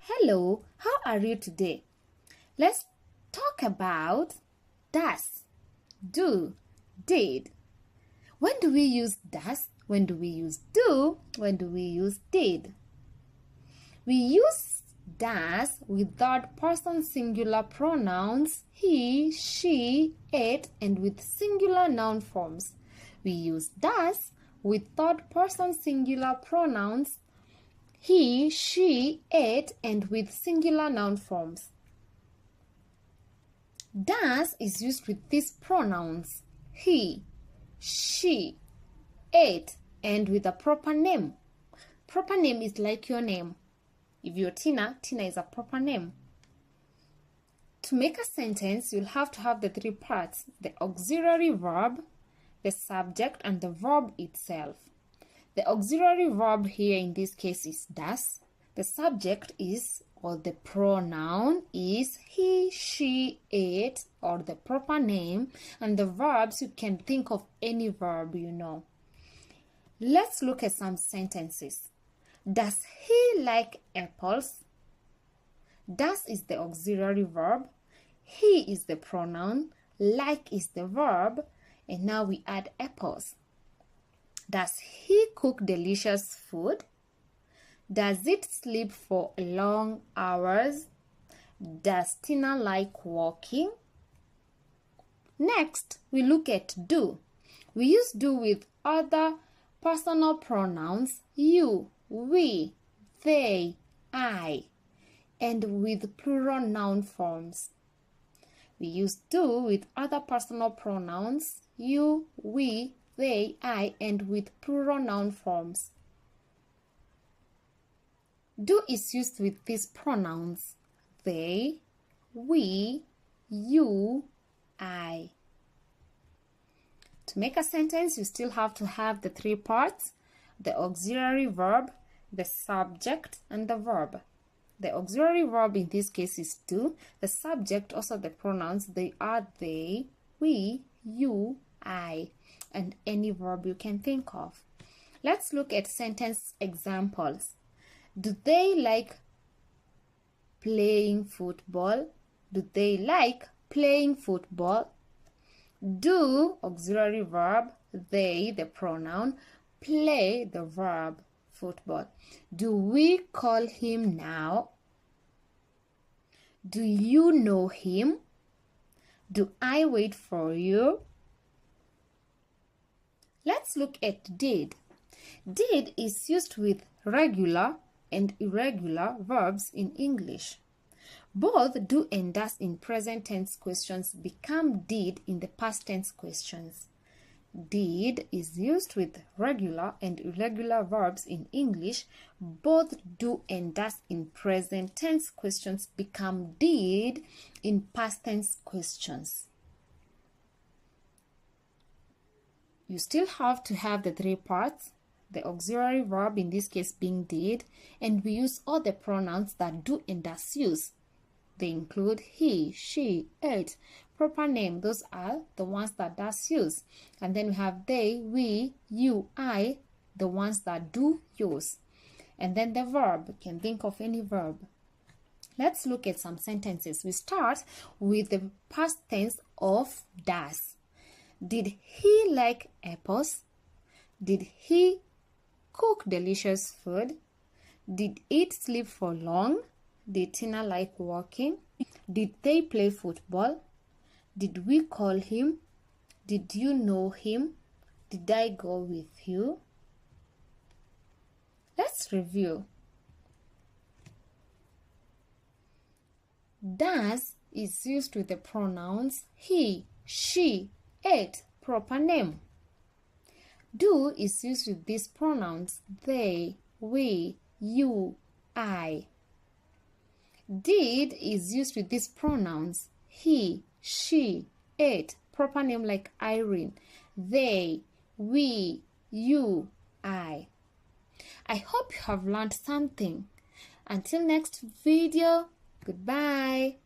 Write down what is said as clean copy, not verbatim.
Hello, how are you today? Let's talk about does, do, did. When do we use does? When do we use do? When do we use did? We use does with third-person singular pronouns he, she, it, and with singular noun forms. We use does with third-person singular pronouns he, she, it, and with singular noun forms. Does is used with these pronouns he, she, it, and with a proper name. Proper name is like your name. If you're Tina, Tina is a proper name. To make a sentence, you'll have to have the three parts: the auxiliary verb, the subject, and the verb itself. The auxiliary verb here in this case is does. The subject is, or the pronoun is he, she, it, or the proper name. And the verbs, you can think of any verb you know. Let's look at some sentences. Does he like apples? Does is the auxiliary verb. He is the pronoun. Like is the verb. And now we add apples. Does he cook delicious food? Does it sleep for long hours? Does Tina like walking? Next, we look at do. We use do with other personal pronouns you, we, they, I, and with plural noun forms. We use do with other personal pronouns you, we, they, I, and with plural noun forms. Do is used with these pronouns they, we, you, I. To make a sentence, you still have to have the three parts: the auxiliary verb, the subject, and the verb. The auxiliary verb in this case is do. The subject, also the pronouns, they are they, we, you, I, and any verb you can think of. Let's look at sentence examples. Do they like playing football? Do they like playing football? Do, auxiliary verb, they, the pronoun, play, the verb, football. Do we call him now? Do you know him? Do I wait for you? Let's look at did. Did is used with regular and irregular verbs in English. Both do and does in present tense questions become did in the past tense questions. Did is used with regular and irregular verbs in English. Both do and does in present tense questions become did in past tense questions. You still have to have the three parts: the auxiliary verb, in this case being did, and we use all the pronouns that do and does use. They include he, she, it. Proper name, those are the ones that does use. And then we have they, we, you, I, the ones that do use. And then the verb, you can think of any verb. Let's look at some sentences. We start with the past tense of does. Did he like apples? Did he cook delicious food? Did it sleep for long? Did Tina like walking? Did they play football? Did we call him? Did you know him? Did I go with you? Let's review. Does is used with the pronouns he, she, it, proper name. Do is used with these pronouns they, we, you, I. Did is used with these pronouns he, she, it, proper name like Irene, they, we, you, I. I hope you have learned something. Until next video, goodbye.